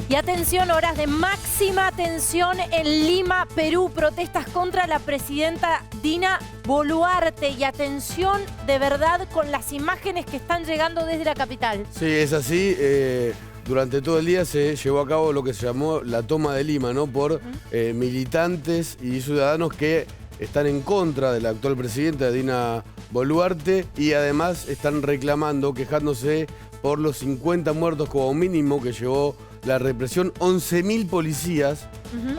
Y atención, horas de máxima tensión en Lima, Perú. Protestas contra la presidenta Dina Boluarte. Y atención de verdad con las imágenes que están llegando desde la capital. Sí, es así. Durante todo el día se llevó a cabo lo que se llamó la toma de Lima, ¿no? Por militantes y ciudadanos que están en contra de la actual presidenta Dina Boluarte y además están reclamando, quejándose por los 50 muertos como mínimo que llevó la represión. 11.000 policías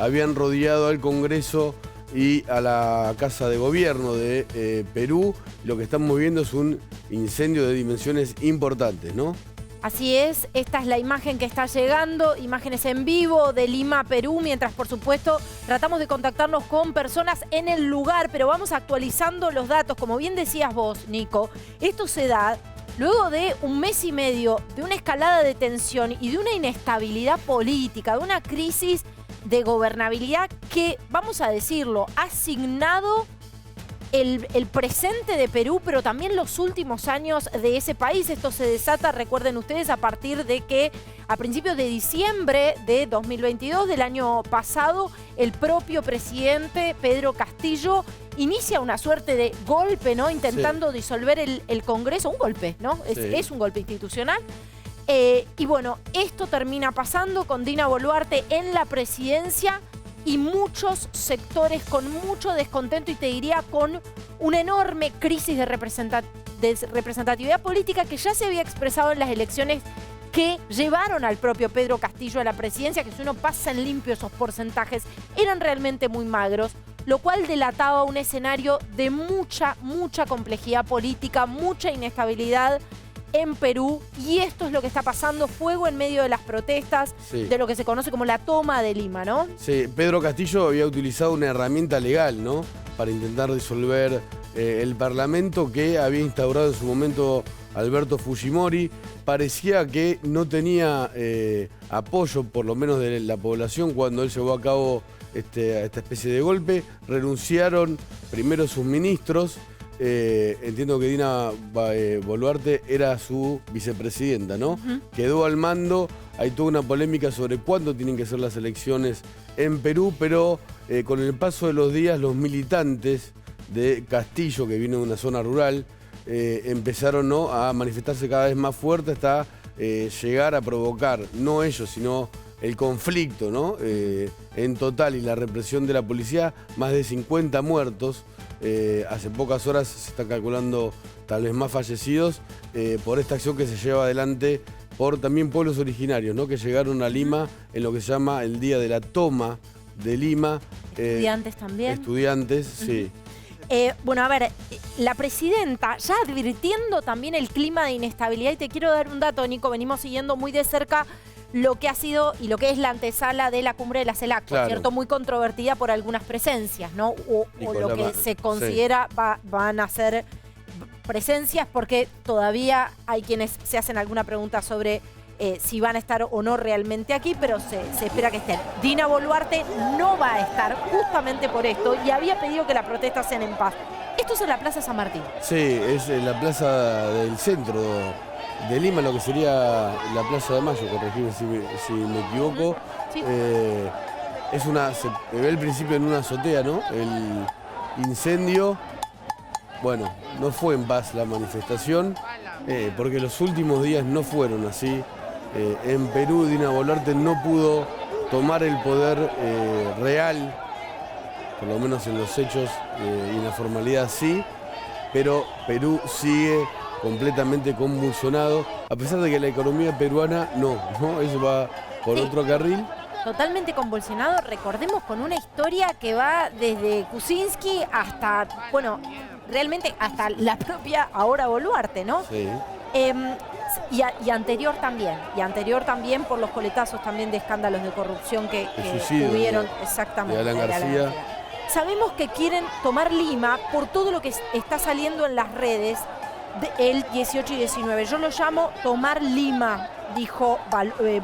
habían rodeado al Congreso y a la Casa de Gobierno de Perú. Lo que estamos viendo es un incendio de dimensiones importantes, ¿no? Así es, esta es la imagen que está llegando, imágenes en vivo de Lima, Perú, mientras por supuesto tratamos de contactarnos con personas en el lugar, pero vamos actualizando los datos. Como bien decías vos, Nico, esto se da luego de un mes y medio de una escalada de tensión y de una inestabilidad política, de una crisis de gobernabilidad que, vamos a decirlo, ha asignado el presente de Perú, pero también los últimos años de ese país. Esto se desata, recuerden ustedes, a partir de que a principios de diciembre de 2022, del año pasado, el propio presidente Pedro Castillo inicia una suerte de golpe, ¿no? Intentando disolver el Congreso. Un golpe, ¿no? Es un golpe institucional. Y bueno, esto termina pasando con Dina Boluarte en la presidencia y muchos sectores con mucho descontento y te diría con una enorme crisis de representatividad política que ya se había expresado en las elecciones que llevaron al propio Pedro Castillo a la presidencia, que si uno pasa en limpio esos porcentajes, eran realmente muy magros, lo cual delataba un escenario de mucha complejidad política, mucha inestabilidad en Perú, y esto es lo que está pasando, fuego en medio de las protestas, de lo que se conoce como la toma de Lima, ¿no? Sí, Pedro Castillo había utilizado una herramienta legal, ¿no? Para intentar disolver el Parlamento que había instaurado en su momento Alberto Fujimori. Parecía que no tenía apoyo, por lo menos de la población, cuando él llevó a cabo esta especie de golpe. Renunciaron primero sus ministros. Entiendo que Dina Boluarte era su vicepresidenta, ¿no? Quedó al mando. Hay toda una polémica sobre cuándo tienen que ser las elecciones en Perú, pero con el paso de los días los militantes de Castillo, que viene de una zona rural, empezaron, ¿no?, a manifestarse cada vez más fuerte hasta llegar a provocar, no ellos, sino el conflicto, ¿no? En total, y la represión de la policía, más de 50 muertos. Hace pocas horas se está calculando tal vez más fallecidos por esta acción que se lleva adelante por también pueblos originarios, ¿no? Que llegaron a Lima en lo que se llama el día de la toma de Lima. Estudiantes también. Estudiantes, sí. Bueno, a ver, la presidenta ya advirtiendo también el clima de inestabilidad, y te quiero dar un dato, Nico, venimos siguiendo muy de cerca lo que ha sido y lo que es la antesala de la cumbre de la CELAC, ¿cierto? Muy controvertida por algunas presencias, ¿no? O lo que se considera van a ser presencias, porque todavía hay quienes se hacen alguna pregunta sobre si van a estar o no realmente aquí, pero se espera que estén. Dina Boluarte no va a estar justamente por esto y había pedido que las protestas sean en paz. Esto es en la Plaza San Martín. Sí, es en la plaza del centro de Lima, lo que sería la Plaza de Mayo, corregime si me equivoco. Sí. Se ve el principio en una azotea, ¿no? El incendio. Bueno, no fue en paz la manifestación, porque los últimos días no fueron así. En Perú, Dina Boluarte no pudo tomar el poder real, por lo menos en los hechos, y en la formalidad sí, pero Perú sigue completamente convulsionado, a pesar de que la economía peruana no, eso va por otro carril. Totalmente convulsionado, recordemos, con una historia que va desde Kuczynski hasta, bueno, realmente hasta la propia ahora Boluarte, ¿no? Sí. Y anterior también por los coletazos también de escándalos de corrupción que tuvieron, exactamente. De Alan García. Sabemos que quieren tomar Lima por todo lo que está saliendo en las redes el 18 y 19. Yo lo llamo tomar Lima, dijo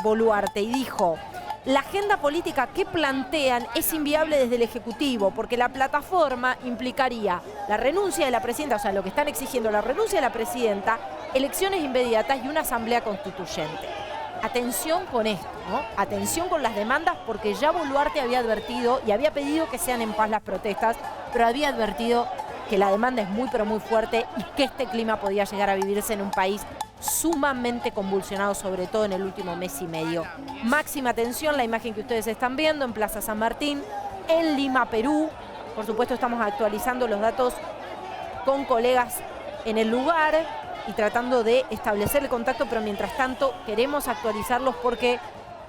Boluarte, y dijo: la agenda política que plantean es inviable desde el Ejecutivo, porque la plataforma implicaría la renuncia de la presidenta, o sea, lo que están exigiendo, la renuncia de la presidenta, elecciones inmediatas y una asamblea constituyente. atención con esto, ¿no? Atención con las demandas, porque ya Boluarte había advertido y había pedido que sean en paz las protestas, pero había advertido que la demanda es muy pero muy fuerte y que este clima podía llegar a vivirse en un país sumamente convulsionado, sobre todo en el último mes y medio. Máxima atención, la imagen que ustedes están viendo en Plaza San Martín, en Lima, Perú. Por supuesto, estamos actualizando los datos con colegas en el lugar y tratando de establecer el contacto, pero mientras tanto queremos actualizarlos porque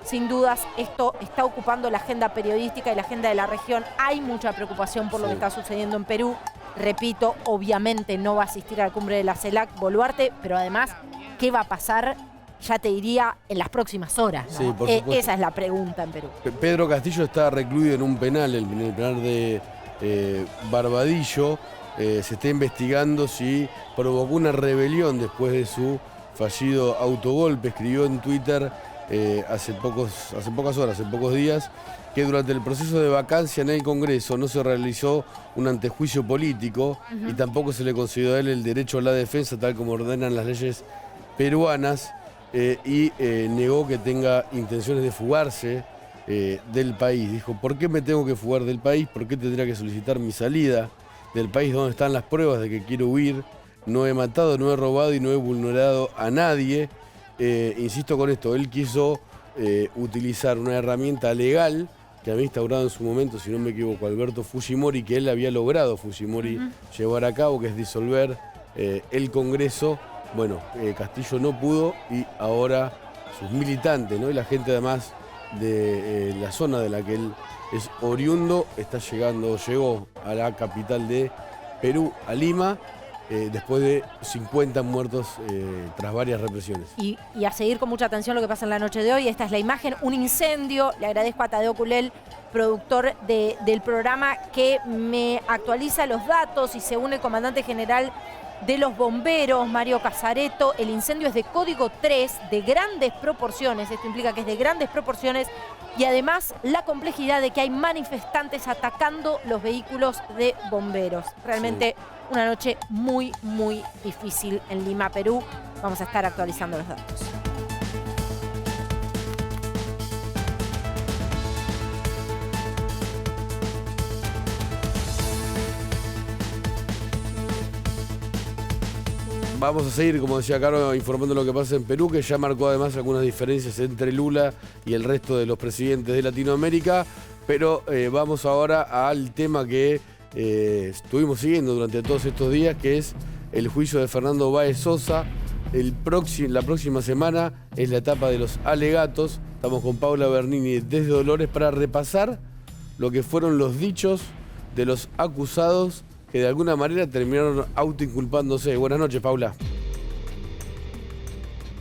sin dudas esto está ocupando la agenda periodística y la agenda de la región. Hay mucha preocupación por lo que está sucediendo en Perú. Repito, obviamente no va a asistir a la cumbre de la CELAC Boluarte, pero además, ¿qué va a pasar? Ya te diría en las próximas horas, ¿no? Sí, por supuesto. Esa es la pregunta en Perú. Pedro Castillo está recluido en un penal, en el penal de Barbadillo. Se está investigando si provocó una rebelión después de su fallido autogolpe. Escribió en Twitter hace pocos días, que durante el proceso de vacancia en el Congreso no se realizó un antejuicio político y tampoco se le concedió a él el derecho a la defensa, tal como ordenan las leyes peruanas, y negó que tenga intenciones de fugarse del país. Dijo, ¿por qué me tengo que fugar del país? ¿Por qué tendría que solicitar mi salida del país donde están las pruebas de que quiero huir? No he matado, no he robado y no he vulnerado a nadie. Insisto con esto, él quiso utilizar una herramienta legal que había instaurado en su momento, si no me equivoco, Alberto Fujimori, que él había logrado Fujimori llevar a cabo, que es disolver el Congreso. Bueno, Castillo no pudo y ahora sus militantes, ¿no? Y la gente además de la zona de la que él es oriundo llegó a la capital de Perú, a Lima, después de 50 muertos tras varias represiones. Y a seguir con mucha atención lo que pasa en la noche de hoy. Esta es la imagen, un incendio. Le agradezco a Tadeo Culel, productor del programa, que me actualiza los datos y según el comandante general de los bomberos, Mario Casareto, el incendio es de código 3, de grandes proporciones. Esto implica que es de grandes proporciones y además la complejidad de que hay manifestantes atacando los vehículos de bomberos. Realmente una noche muy, muy difícil en Lima, Perú. Vamos a estar actualizando los datos. Vamos a seguir, como decía Caro, informando lo que pasa en Perú, que ya marcó además algunas diferencias entre Lula y el resto de los presidentes de Latinoamérica. Pero vamos ahora al tema que estuvimos siguiendo durante todos estos días, que es el juicio de Fernando Báez Sosa. La próxima semana es la etapa de los alegatos. Estamos con Paula Bernini desde Dolores para repasar lo que fueron los dichos de los acusados que de alguna manera terminaron autoinculpándose. Buenas noches, Paula.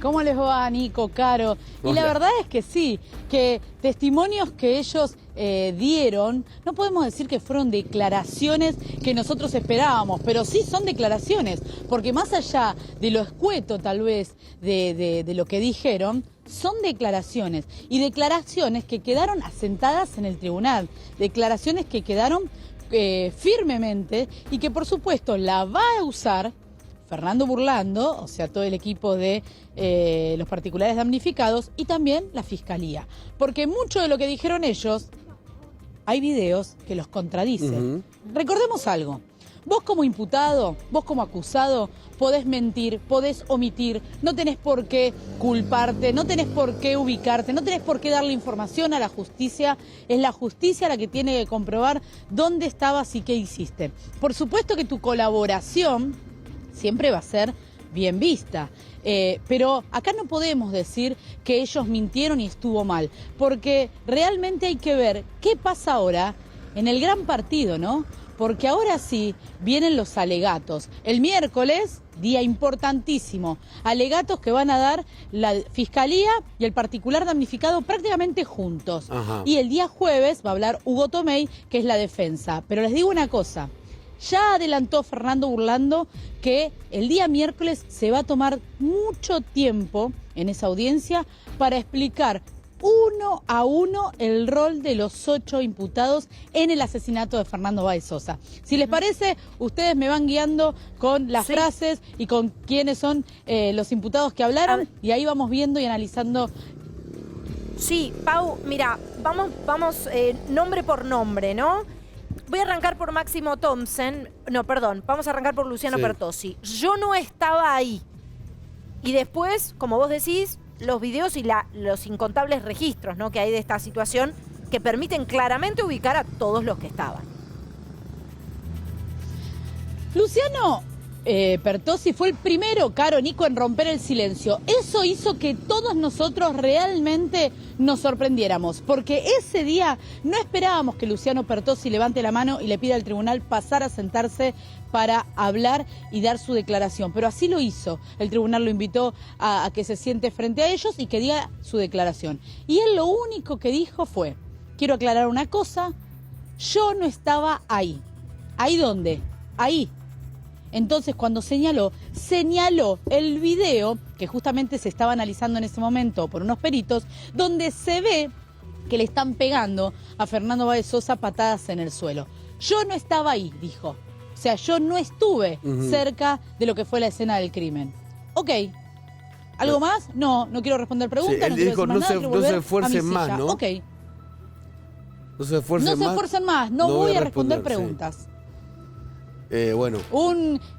¿Cómo les va, Nico, Caro? Y la verdad es que sí, que testimonios que ellos dieron, no podemos decir que fueron declaraciones que nosotros esperábamos, pero sí son declaraciones, porque más allá de lo escueto tal vez de lo que dijeron, son declaraciones, y declaraciones que quedaron asentadas en el tribunal, declaraciones que quedaron firmemente y que por supuesto la va a usar Fernando Burlando, o sea, todo el equipo de los particulares damnificados y también la Fiscalía. Porque mucho de lo que dijeron ellos, hay videos que los contradicen. Recordemos algo, vos como imputado, vos como acusado, podés mentir, podés omitir, no tenés por qué culparte, no tenés por qué ubicarte, no tenés por qué darle información a la justicia. Es la justicia la que tiene que comprobar dónde estabas y qué hiciste. Por supuesto que tu colaboración siempre va a ser bien vista, pero acá no podemos decir que ellos mintieron y estuvo mal, porque realmente hay que ver qué pasa ahora en el gran partido, ¿no? Porque ahora sí vienen los alegatos. El miércoles, día importantísimo, alegatos que van a dar la Fiscalía y el particular damnificado prácticamente juntos. Y el día jueves va a hablar Hugo Tomei, que es la defensa. Pero les digo una cosa, ya adelantó Fernando Burlando que el día miércoles se va a tomar mucho tiempo en esa audiencia para explicar uno a uno el rol de los 8 imputados en el asesinato de Fernando Báez Sosa. Si les parece, ustedes me van guiando con las frases y con quiénes son los imputados que hablaron y ahí vamos viendo y analizando Sí, Pau, mira, vamos nombre por nombre, ¿no? Voy a arrancar por Máximo Thompson. No, perdón, vamos a arrancar por Luciano Pertossi. Yo no estaba ahí. Y después, como vos decís, los videos y los incontables registros, ¿no?, que hay de esta situación que permiten claramente ubicar a todos los que estaban. Luciano Pertossi fue el primero, Caro, Nico, en romper el silencio. Eso hizo que todos nosotros realmente nos sorprendiéramos, porque ese día no esperábamos que Luciano Pertossi levante la mano y le pida al tribunal pasar a sentarse para hablar y dar su declaración, pero así lo hizo. El tribunal lo invitó a que se siente frente a ellos y que diga su declaración. Y él lo único que dijo fue: quiero aclarar una cosa, yo no estaba ahí. ¿Ahí dónde? Ahí. Entonces, cuando señaló el video que justamente se estaba analizando en ese momento por unos peritos, donde se ve que le están pegando a Fernando Báez Sosa patadas en el suelo. Yo no estaba ahí, dijo. O sea, yo no estuve cerca de lo que fue la escena del crimen. Ok. ¿Algo más? No quiero responder preguntas. Sí, él dijo, no se esfuercen más, ¿no? Ok. No se esfuercen más. No se esfuercen más, no voy a responder preguntas. Sí. Bueno.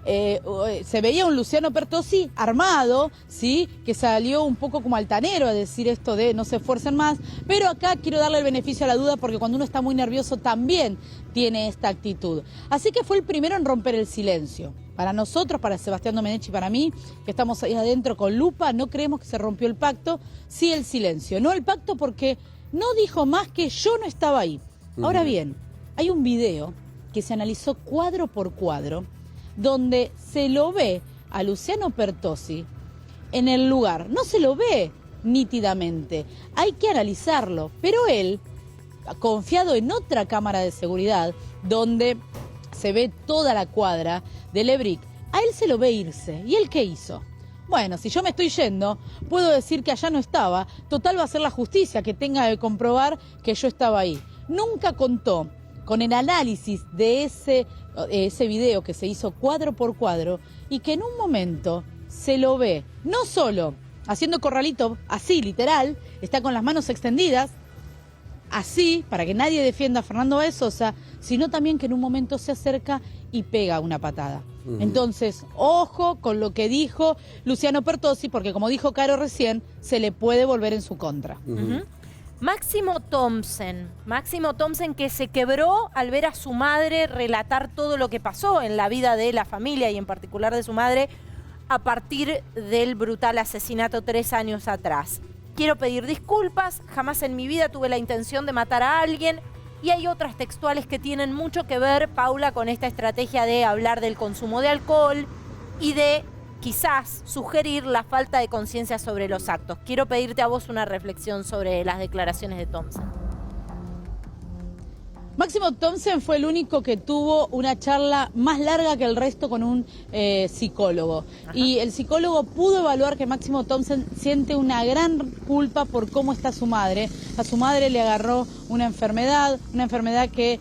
Se veía un Luciano Pertossi armado, ¿sí?, que salió un poco como altanero a decir esto de no se esfuercen más, pero acá quiero darle el beneficio a la duda porque cuando uno está muy nervioso también tiene esta actitud. Así que fue el primero en romper el silencio. Para nosotros, para Sebastián Domenech y para mí, que estamos ahí adentro con lupa, no creemos que se rompió el pacto, sí el silencio. No el pacto porque no dijo más que yo no estaba ahí. Ahora bien, hay un video que se analizó cuadro por cuadro, donde se lo ve a Luciano Pertossi en el lugar. No se lo ve nítidamente, hay que analizarlo, pero él, confiado en otra cámara de seguridad, donde se ve toda la cuadra de Lebric, a él se lo ve irse. ¿Y él qué hizo? Bueno, si yo me estoy yendo, puedo decir que allá no estaba, total va a ser la justicia que tenga que comprobar que yo estaba ahí. Nunca contó con el análisis de ese video que se hizo cuadro por cuadro y que en un momento se lo ve, no solo haciendo corralito, así literal, está con las manos extendidas, así, para que nadie defienda a Fernando Báez Sosa, sino también que en un momento se acerca y pega una patada. Entonces, ojo con lo que dijo Luciano Pertossi, porque como dijo Caro recién, se le puede volver en su contra. Máximo Thompson que se quebró al ver a su madre relatar todo lo que pasó en la vida de la familia y en particular de su madre a partir del brutal asesinato 3 años atrás. Quiero pedir disculpas, jamás en mi vida tuve la intención de matar a alguien. Y hay otras textuales que tienen mucho que ver, Paula, con esta estrategia de hablar del consumo de alcohol y de quizás sugerir la falta de conciencia sobre los actos. Quiero pedirte a vos una reflexión sobre las declaraciones de Thompson. Máximo Thompson fue el único que tuvo una charla más larga que el resto con un psicólogo. Y el psicólogo pudo evaluar que Máximo Thompson siente una gran culpa por cómo está su madre. A su madre le agarró una enfermedad que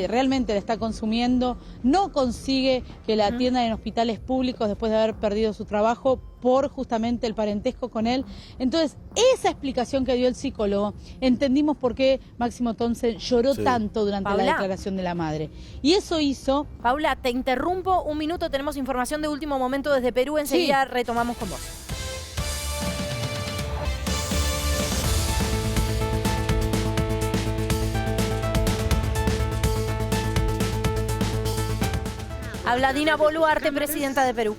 realmente la está consumiendo. No consigue que la atiendan en hospitales públicos después de haber perdido su trabajo por justamente el parentesco con él. Entonces, esa explicación que dio el psicólogo, entendimos por qué Máximo Thompson lloró tanto durante la declaración de la madre. Y eso hizo... Paula, te interrumpo un minuto, tenemos información de último momento desde Perú, enseguida retomamos con vos. Habla Dina Boluarte, presidenta de Perú.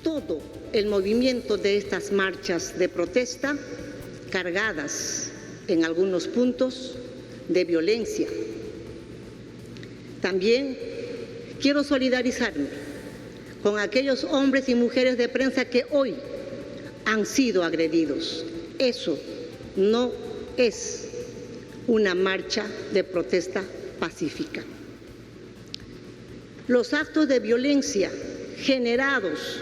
Todo el movimiento de estas marchas de protesta, cargadas en algunos puntos de violencia. También quiero solidarizarme con aquellos hombres y mujeres de prensa que hoy han sido agredidos. Eso no es una marcha de protesta pacífica. Los actos de violencia generados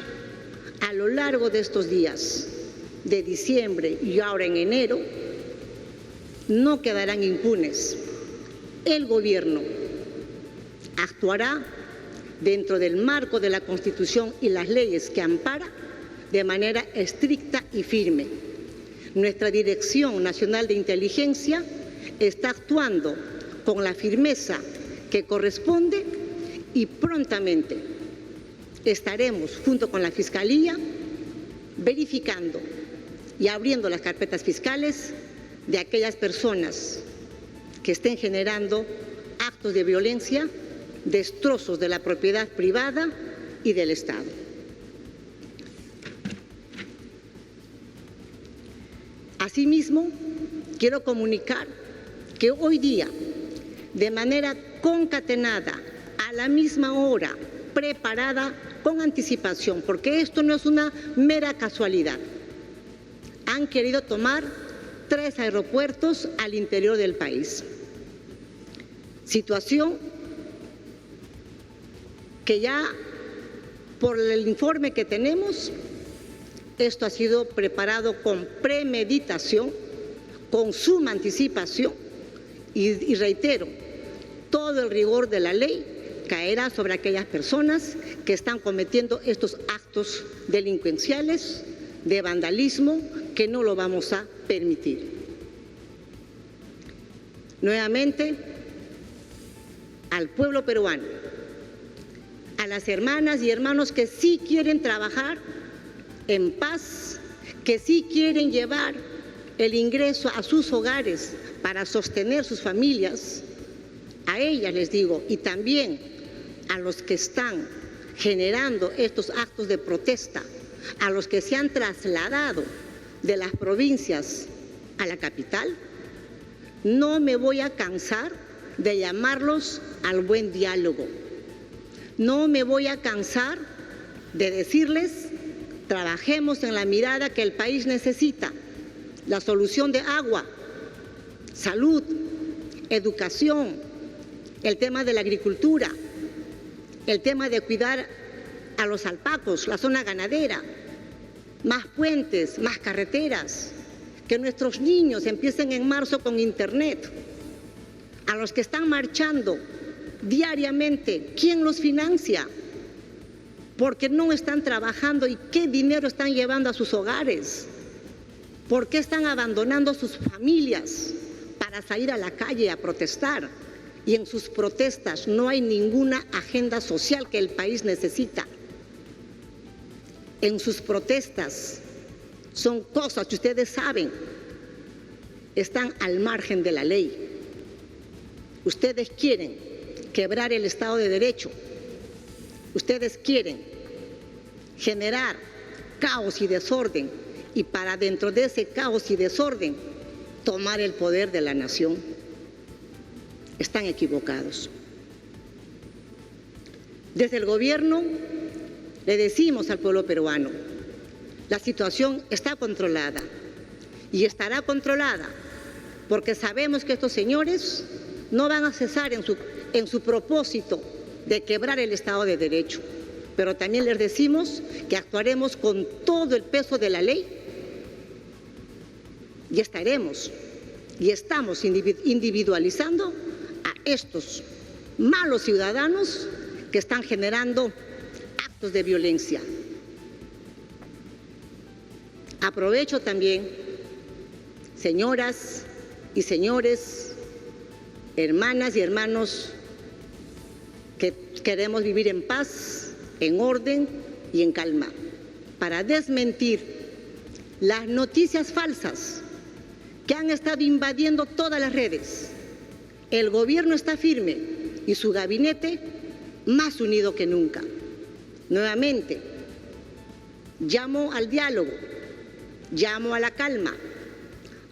a lo largo de estos días de diciembre y ahora en enero no quedarán impunes. El gobierno actuará dentro del marco de la Constitución y las leyes que ampara de manera estricta y firme. Nuestra Dirección Nacional de Inteligencia está actuando con la firmeza que corresponde y prontamente estaremos, junto con la Fiscalía, verificando y abriendo las carpetas fiscales de aquellas personas que estén generando actos de violencia, destrozos de la propiedad privada y del Estado. Asimismo, quiero comunicar que hoy día, de manera concatenada, a la misma hora, preparada con anticipación, porque esto no es una mera casualidad, han querido tomar 3 aeropuertos al interior del país. Situación que ya, por el informe que tenemos, esto ha sido preparado con premeditación, con suma anticipación y reitero, todo el rigor de la ley caerá sobre aquellas personas que están cometiendo estos actos delincuenciales, de vandalismo, que no lo vamos a permitir. Nuevamente, al pueblo peruano, a las hermanas y hermanos que sí quieren trabajar en paz, que sí quieren llevar el ingreso a sus hogares para sostener sus familias, a ellas les digo, y también a los que están generando estos actos de protesta, a los que se han trasladado de las provincias a la capital, no me voy a cansar de llamarlos al buen diálogo. No me voy a cansar de decirles, trabajemos en la mirada que el país necesita, la solución de agua, salud, educación, el tema de la agricultura, el tema de cuidar a los alpacos, la zona ganadera, más puentes, más carreteras, que nuestros niños empiecen en marzo con internet. A los que están marchando diariamente, ¿quién los financia? Porque no están trabajando y qué dinero están llevando a sus hogares. ¿Por qué están abandonando sus familias para salir a la calle a protestar? Y en sus protestas no hay ninguna agenda social que el país necesita. En sus protestas son cosas que ustedes saben, están al margen de la ley. Ustedes quieren quebrar el Estado de Derecho. Ustedes quieren generar caos y desorden y para dentro de ese caos y desorden tomar el poder de la nación. Están equivocados. Desde el gobierno le decimos al pueblo peruano, la situación está controlada y estará controlada porque sabemos que estos señores no van a cesar en su propósito de quebrar el Estado de Derecho. Pero también les decimos que actuaremos con todo el peso de la ley y estaremos y estamos individualizando a estos malos ciudadanos que están generando actos de violencia. Aprovecho también, señoras y señores, hermanas y hermanos que queremos vivir en paz, en orden y en calma, para desmentir las noticias falsas que han estado invadiendo todas las redes. El gobierno está firme y su gabinete más unido que nunca. Nuevamente, llamo al diálogo, llamo a la calma,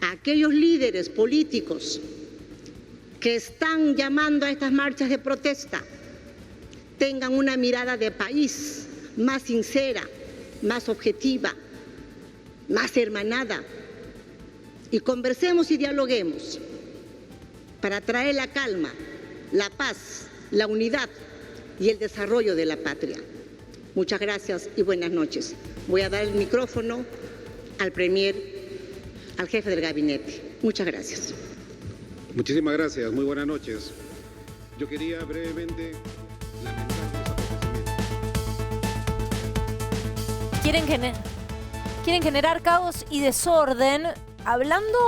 a aquellos líderes políticos que están llamando a estas marchas de protesta, tengan una mirada de país más sincera, más objetiva, más hermanada, y conversemos y dialoguemos para traer la calma, la paz, la unidad y el desarrollo de la patria. Muchas gracias y buenas noches. Voy a dar el micrófono al Premier, al jefe del gabinete. Muchas gracias. Muchísimas gracias. Muy buenas noches. Yo quería brevemente lamentar los acontecimientos. Quieren generar caos y desorden hablando,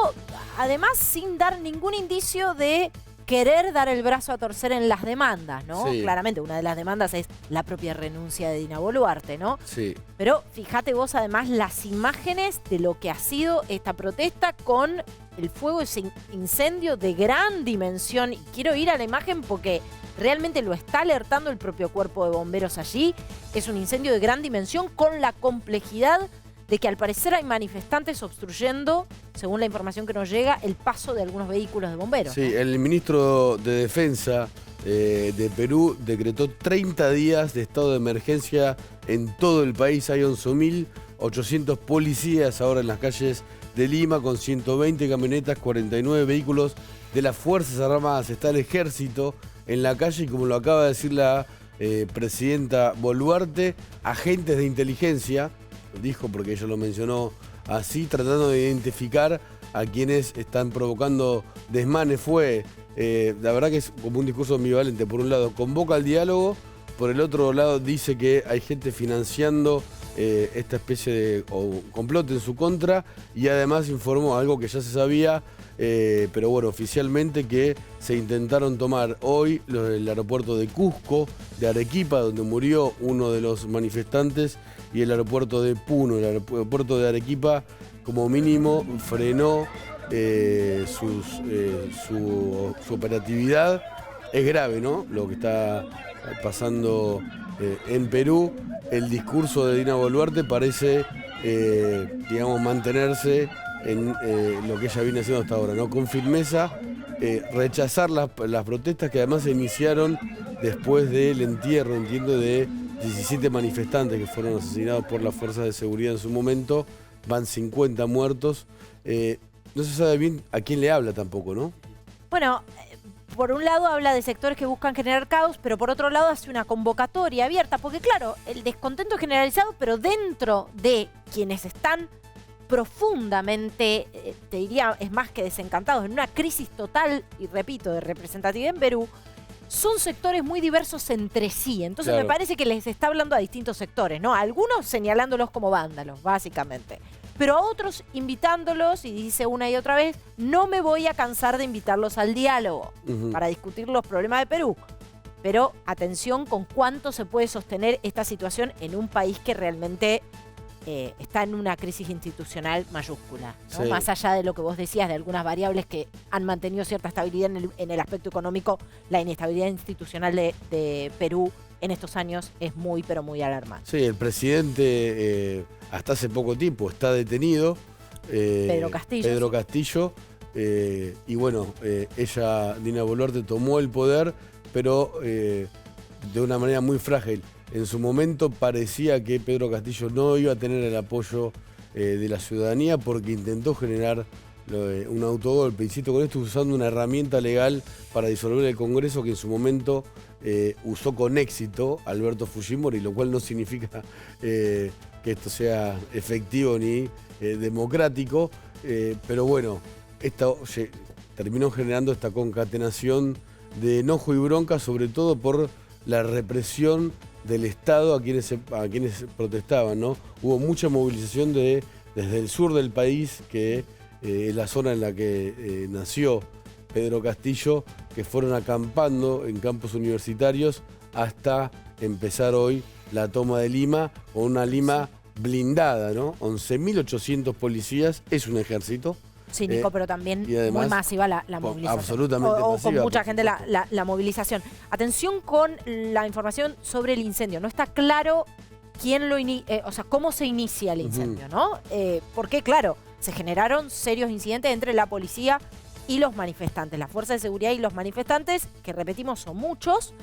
además, sin dar ningún indicio de querer dar el brazo a torcer en las demandas, ¿no? Sí. Claramente, una de las demandas es la propia renuncia de Dina Boluarte, ¿no? Sí. Pero fíjate vos, además, las imágenes de lo que ha sido esta protesta con el fuego, ese incendio de gran dimensión. Y quiero ir a la imagen porque realmente lo está alertando el propio cuerpo de bomberos allí. Es un incendio de gran dimensión con la complejidad de que al parecer hay manifestantes obstruyendo, según la información que nos llega, el paso de algunos vehículos de bomberos. Sí, el ministro de Defensa de Perú decretó 30 días de estado de emergencia en todo el país. Hay 11.800 policías ahora en las calles de Lima, con 120 camionetas, 49 vehículos de las Fuerzas Armadas. Está el ejército en la calle y, como lo acaba de decir la presidenta Boluarte, agentes de inteligencia, dijo porque ella lo mencionó así, tratando de identificar a quienes están provocando desmanes. La verdad que es como un discurso ambivalente. Por un lado convoca al diálogo, por el otro lado dice que hay gente financiando esta especie de complot en su contra, y además informó algo que ya se sabía, pero bueno, oficialmente, que se intentaron tomar hoy el aeropuerto de Cusco, de Arequipa, donde murió uno de los manifestantes, y el aeropuerto de Puno. El aeropuerto de Arequipa, como mínimo, frenó su operatividad. Es grave, ¿no?, lo que está pasando en Perú. El discurso de Dina Boluarte parece, digamos, mantenerse en lo que ella viene haciendo hasta ahora, ¿no?, con firmeza, rechazar las protestas que además se iniciaron después del entierro, entiendo, de 17 manifestantes que fueron asesinados por las fuerzas de seguridad en su momento. Van 50 muertos. No se sabe bien a quién le habla tampoco, ¿no? Bueno, por un lado habla de sectores que buscan generar caos, pero por otro lado hace una convocatoria abierta, porque claro, el descontento es generalizado, pero dentro de quienes están profundamente, te diría, es más que desencantados, en una crisis total, y repito, de representatividad en Perú, son sectores muy diversos entre sí. Entonces claro, me parece que les está hablando a distintos sectores, ¿no? A algunos señalándolos como vándalos, básicamente. Pero a otros invitándolos, y dice una y otra vez, no me voy a cansar de invitarlos al diálogo para discutir los problemas de Perú. Pero atención con cuánto se puede sostener esta situación en un país que realmente está en una crisis institucional mayúscula, ¿no? Sí. Más allá de lo que vos decías, de algunas variables que han mantenido cierta estabilidad en el aspecto económico, la inestabilidad institucional de Perú en estos años es muy, pero muy alarmante. Sí, el presidente hasta hace poco tiempo está detenido. Pedro Castillo. Pedro Castillo. Y bueno, Dina Boluarte, tomó el poder, pero de una manera muy frágil. En su momento parecía que Pedro Castillo no iba a tener el apoyo de la ciudadanía, porque intentó generar un autogolpe. Insisto con esto, usando una herramienta legal para disolver el Congreso que en su momento usó con éxito Alberto Fujimori, lo cual no significa que esto sea efectivo ni democrático, pero bueno, esto terminó generando esta concatenación de enojo y bronca, sobre todo por la represión del Estado a quienes protestaban, ¿no? Hubo mucha movilización desde el sur del país, que es la zona en la que nació Pedro Castillo, que fueron acampando en campos universitarios hasta empezar hoy la toma de Lima, con una Lima blindada, ¿no? 11.800 policías, es un ejército. Sí, Nico, pero también y además, muy masiva la movilización. Absolutamente o masiva, con mucha gente la movilización. Atención con la información sobre el incendio. No está claro quién cómo se inicia el incendio, ¿no? Porque, claro, se generaron serios incidentes entre la policía y los manifestantes, la fuerza de seguridad y los manifestantes, que repetimos son muchos.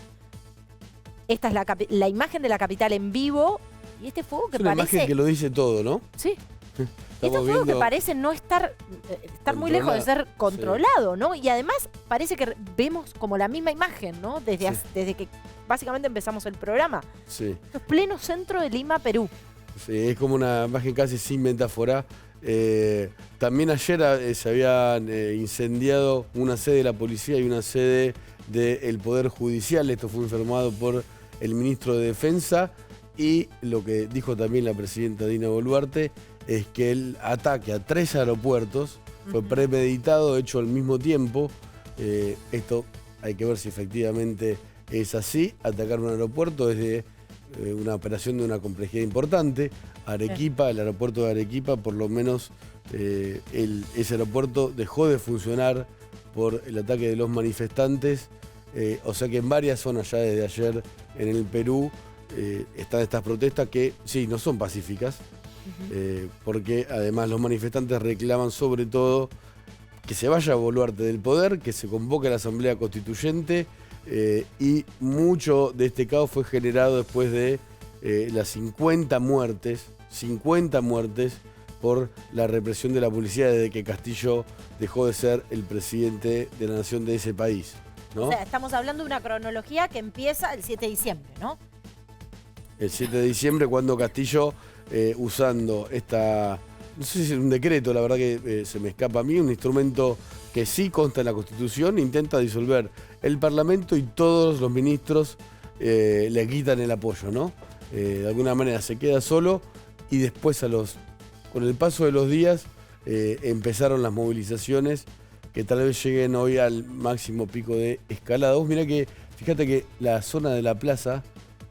Esta es la imagen de la capital en vivo, y este fuego que es una parece... imagen que lo dice todo, ¿no? Sí. Este fuego que parece no estar muy lejos de ser controlado, ¿no? Y además parece que vemos como la misma imagen, ¿no? Desde que básicamente empezamos el programa. Sí. Esto es pleno centro de Lima, Perú. Sí, es como una imagen casi sin metáfora. También ayer se habían incendiado una sede de la policía y una sede del Poder Judicial. Esto fue informado por el ministro de Defensa. Y lo que dijo también la presidenta Dina Boluarte es que el ataque a 3 aeropuertos fue premeditado, hecho al mismo tiempo. Esto hay que ver si efectivamente es así. Atacar un aeropuerto es de una operación de una complejidad importante. Arequipa, el aeropuerto de Arequipa, por lo menos ese aeropuerto dejó de funcionar por el ataque de los manifestantes. O sea que en varias zonas ya desde ayer en el Perú están estas protestas que sí, no son pacíficas, porque además los manifestantes reclaman sobre todo que se vaya Boluarte del poder, que se convoque la Asamblea Constituyente, y mucho de este caos fue generado después de las 50 muertes por la represión de la policía desde que Castillo dejó de ser el presidente de la nación de ese país, ¿no? O sea, estamos hablando de una cronología que empieza el 7 de diciembre, ¿no? El 7 de diciembre, cuando Castillo, usando no sé si es un decreto, la verdad que se me escapa a mí, un instrumento que sí consta en la Constitución, intenta disolver el Parlamento y todos los ministros le quitan el apoyo, ¿no? De alguna manera se queda solo y después con el paso de los días empezaron las movilizaciones que tal vez lleguen hoy al máximo pico de escalada. Vos mirá que, fíjate que la zona de la plaza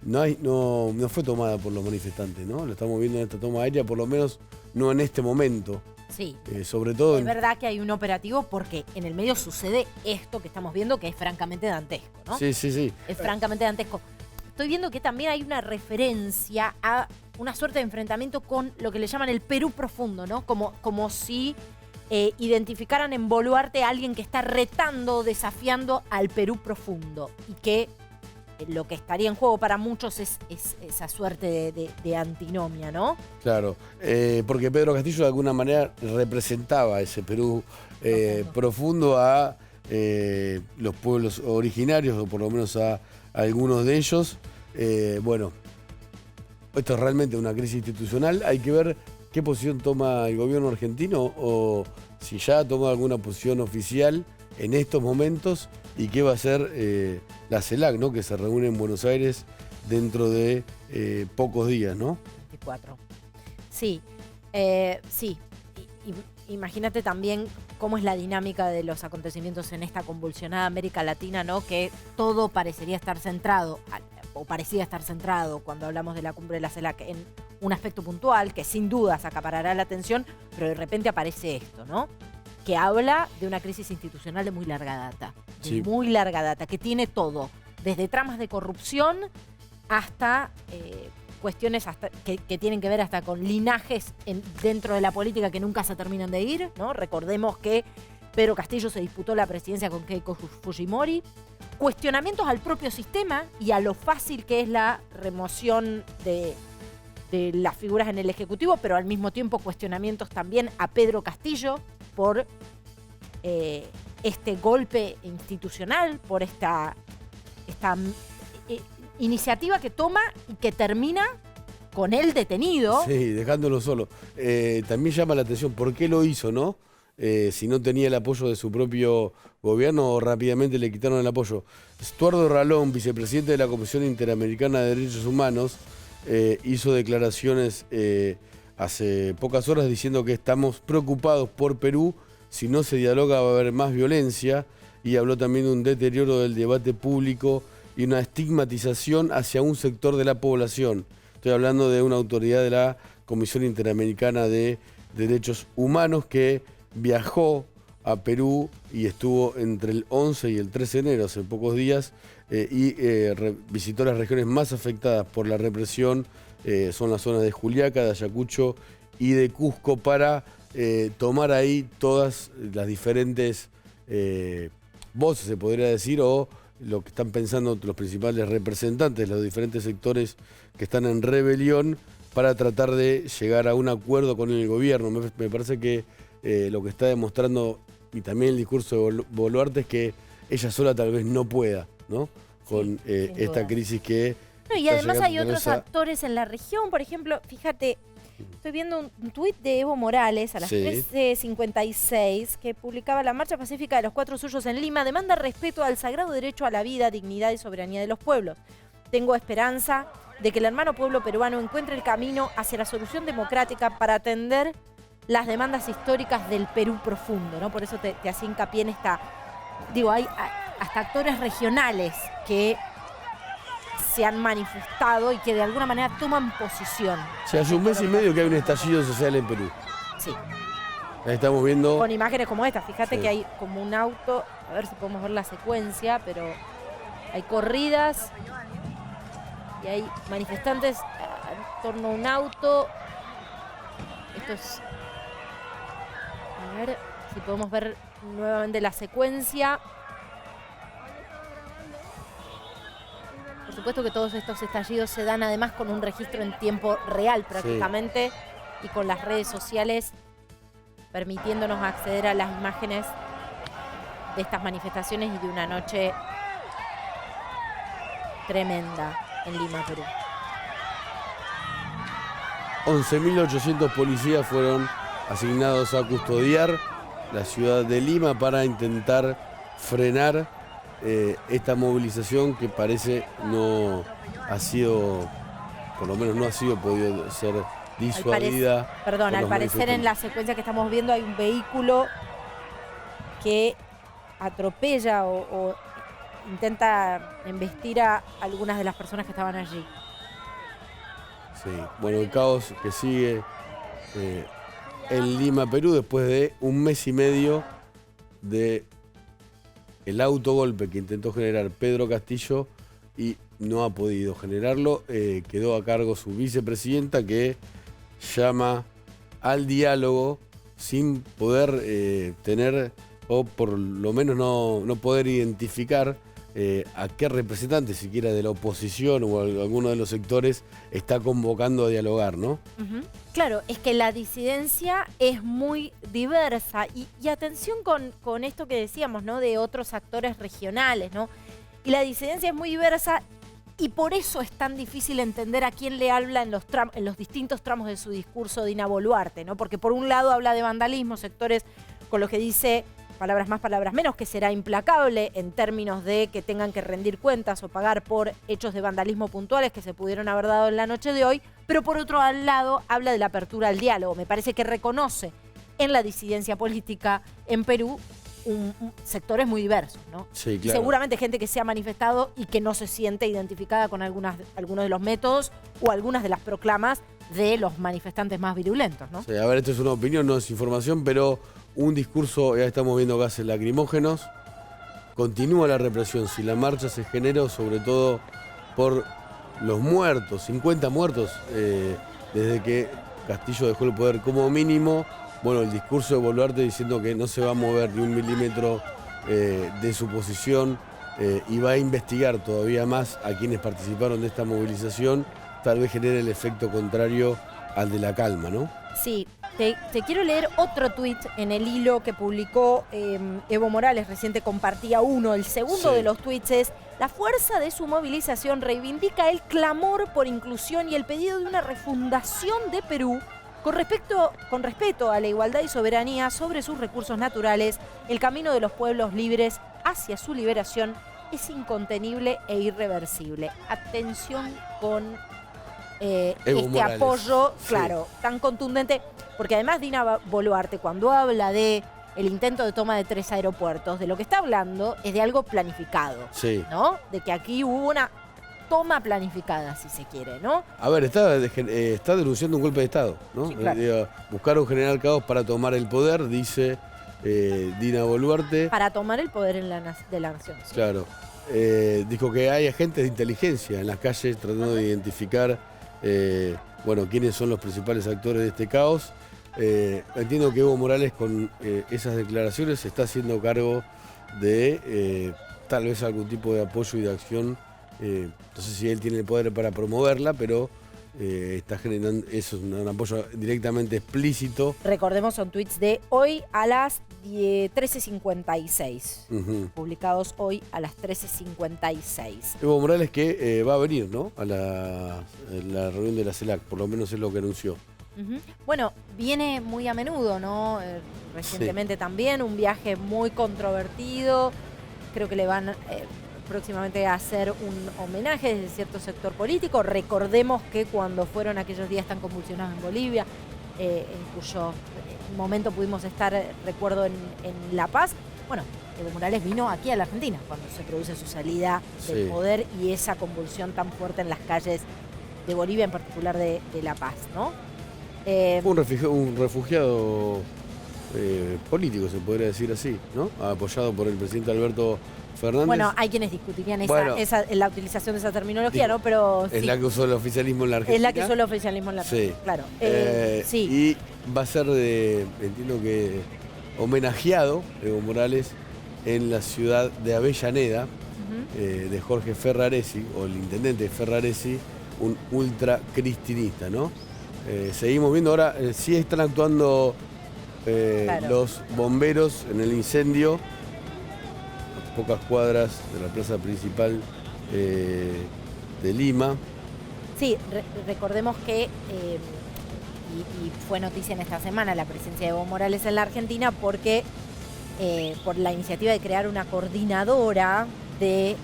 no fue tomada por los manifestantes, ¿no? Lo estamos viendo en esta toma aérea, por lo menos no en este momento. Sí. Sobre todo... Es verdad que hay un operativo porque en el medio sucede esto que estamos viendo, que es francamente dantesco, ¿no? Sí. Es francamente dantesco. Estoy viendo que también hay una referencia a una suerte de enfrentamiento con lo que le llaman el Perú profundo, ¿no? Como si identificaran en Boluarte a alguien que está retando, desafiando al Perú profundo y que lo que estaría en juego para muchos es esa suerte de antinomia, ¿no? Claro, porque Pedro Castillo de alguna manera representaba ese Perú profundo a los pueblos originarios, o por lo menos a algunos de ellos. Bueno, esto es realmente una crisis institucional. Hay que ver qué posición toma el gobierno argentino o si ya ha tomado alguna posición oficial en estos momentos y qué va a hacer la CELAC, ¿no? Que se reúne en Buenos Aires dentro de pocos días, ¿no? 24. Sí, sí. Imagínate también cómo es la dinámica de los acontecimientos en esta convulsionada América Latina, ¿no? Que todo parecería estar centrado, o parecía estar centrado cuando hablamos de la cumbre de la CELAC en un aspecto puntual que sin dudas acaparará la atención, pero de repente aparece esto, ¿no? Que habla de una crisis institucional de muy larga data. Sí. Muy larga data, que tiene todo, desde tramas de corrupción hasta cuestiones que tienen que ver hasta con linajes dentro de la política que nunca se terminan de ir, ¿no? Recordemos que Pedro Castillo se disputó la presidencia con Keiko Fujimori. Cuestionamientos al propio sistema y a lo fácil que es la remoción de las figuras en el Ejecutivo, pero al mismo tiempo cuestionamientos también a Pedro Castillo por este golpe institucional, por esta iniciativa que toma y que termina con él detenido. Sí, dejándolo solo. También llama la atención por qué lo hizo, ¿no? Si no tenía el apoyo de su propio gobierno, rápidamente le quitaron el apoyo. Estuardo Ralón, vicepresidente de la Comisión Interamericana de Derechos Humanos, hizo declaraciones hace pocas horas diciendo que estamos preocupados por Perú. Si no se dialoga va a haber más violencia, y habló también de un deterioro del debate público y una estigmatización hacia un sector de la población. Estoy hablando de una autoridad de la Comisión Interamericana de Derechos Humanos que viajó a Perú y estuvo entre el 11 y el 13 de enero, hace pocos días, y visitó las regiones más afectadas por la represión, son las zonas de Juliaca, de Ayacucho y de Cusco, para tomar ahí todas las diferentes voces, se podría decir, o lo que están pensando los principales representantes, los diferentes sectores que están en rebelión, para tratar de llegar a un acuerdo con el gobierno. Me parece que lo que está demostrando, y también el discurso de Boluarte, es que ella sola tal vez no pueda, ¿no? Con esta crisis que... No, y además hay otros actores en la región, por ejemplo, fíjate, estoy viendo un tuit de Evo Morales a las 13:56 que publicaba: la Marcha Pacífica de los Cuatro Suyos en Lima demanda respeto al sagrado derecho a la vida, dignidad y soberanía de los pueblos. Tengo esperanza de que el hermano pueblo peruano encuentre el camino hacia la solución democrática para atender las demandas históricas del Perú profundo, ¿no? Por eso te hacía hincapié en esta... Digo, hay hasta actores regionales que se han manifestado y que de alguna manera toman posición. O sea, hace un mes y medio que hay un estallido social en Perú. Sí. Ahí estamos viendo... Con imágenes como esta. Fíjate Sí. que hay como un auto, a ver si podemos ver la secuencia, pero hay corridas y hay manifestantes en torno a un auto. Esto es... A ver si podemos ver nuevamente la secuencia. Por supuesto que todos estos estallidos se dan además con un registro en tiempo real prácticamente y con las redes sociales permitiéndonos acceder a las imágenes de estas manifestaciones y de una noche tremenda en Lima, Perú. 11.800 policías fueron asignados a custodiar la ciudad de Lima para intentar frenar esta movilización que parece no ha sido, por lo menos no ha sido podido ser disuadida. Perdón, al parecer en la secuencia que estamos viendo hay un vehículo que atropella o intenta embestir a algunas de las personas que estaban allí. Sí, bueno, el caos que sigue en Lima, Perú, después de un mes y medio de el autogolpe que intentó generar Pedro Castillo y no ha podido generarlo. Quedó a cargo su vicepresidenta, que llama al diálogo sin poder tener, o por lo menos no poder identificar a qué representante, siquiera de la oposición o alguno de los sectores, está convocando a dialogar, ¿no? Claro, es que la disidencia es muy diversa y atención con esto que decíamos, ¿no? De otros actores regionales, ¿no? Y la disidencia es muy diversa y por eso es tan difícil entender a quién le habla en los distintos tramos de su discurso Dina Boluarte, ¿no? Porque por un lado habla de vandalismo, sectores con los que dice palabras más, palabras menos, que será implacable en términos de que tengan que rendir cuentas o pagar por hechos de vandalismo puntuales que se pudieron haber dado en la noche de hoy, pero por otro lado habla de la apertura al diálogo. Me parece que reconoce en la disidencia política en Perú sectores muy diversos, ¿no? Sí, claro. Y seguramente gente que se ha manifestado y que no se siente identificada con algunos de los métodos o algunas de las proclamas de los manifestantes más virulentos, ¿no? Sí, a ver, esto es una opinión, no es información, pero un discurso, ya estamos viendo gases lacrimógenos, continúa la represión. Si la marcha se generó sobre todo por los muertos, 50 muertos, desde que Castillo dejó el poder como mínimo, bueno, el discurso de Boluarte diciendo que no se va a mover ni un milímetro de su posición y va a investigar todavía más a quienes participaron de esta movilización, tal vez genere el efecto contrario al de la calma, ¿no? Sí, te quiero leer otro tuit en el hilo que publicó Evo Morales, reciente compartía uno. El segundo de los tuits es: la fuerza de su movilización reivindica el clamor por inclusión y el pedido de una refundación de Perú con respeto a la igualdad y soberanía sobre sus recursos naturales. El camino de los pueblos libres hacia su liberación es incontenible e irreversible. Atención con este Morales. apoyo, Sí. claro, tan contundente, porque además Dina Boluarte, cuando habla de el intento de toma de 3 aeropuertos, de lo que está hablando es de algo planificado, Sí. ¿no? De que aquí hubo una toma planificada, si se quiere, ¿no? A ver, está denunciando un golpe de Estado, ¿no? Sí, claro. Buscaron generar caos para tomar el poder, dice Dina Boluarte. Para tomar el poder de la nación. ¿Sí? Claro. Dijo que hay agentes de inteligencia en las calles tratando de identificar, quiénes son los principales actores de este caos. Entiendo que Evo Morales con esas declaraciones se está haciendo cargo de tal vez algún tipo de apoyo y de acción. No sé si él tiene el poder para promoverla, pero está generando eso, es un apoyo directamente explícito. Recordemos, son tweets de hoy a las 13:56. Publicados hoy a las 13:56. Evo Morales que va a venir, ¿no? A la reunión de la CELAC, por lo menos es lo que anunció. Bueno, viene muy a menudo, ¿no? Recientemente también, un viaje muy controvertido. Creo que le van próximamente hacer un homenaje desde cierto sector político. Recordemos que cuando fueron aquellos días tan convulsionados en Bolivia, en cuyo momento pudimos estar, recuerdo, en La Paz, bueno, Evo Morales vino aquí a la Argentina cuando se produce su salida del poder y esa convulsión tan fuerte en las calles de Bolivia, en particular de La Paz, ¿no? Un refugiado político, se podría decir así, ¿no? Apoyado por el presidente Alberto Fernández. Bueno, hay quienes discutirían la utilización de esa terminología, ¿no? Pero es la que usó el oficialismo en la Argentina. Es la que usó el oficialismo en la Argentina, claro. Y va a ser, entiendo que, homenajeado Evo Morales en la ciudad de Avellaneda, de Jorge Ferraresi, o el intendente Ferraresi, un ultracristinista, ¿no? Seguimos viendo ahora, sí están actuando los bomberos en el incendio, a pocas cuadras de la plaza principal de Lima. Sí, recordemos que, y fue noticia en esta semana la presencia de Evo Morales en la Argentina porque por la iniciativa de crear una coordinadora de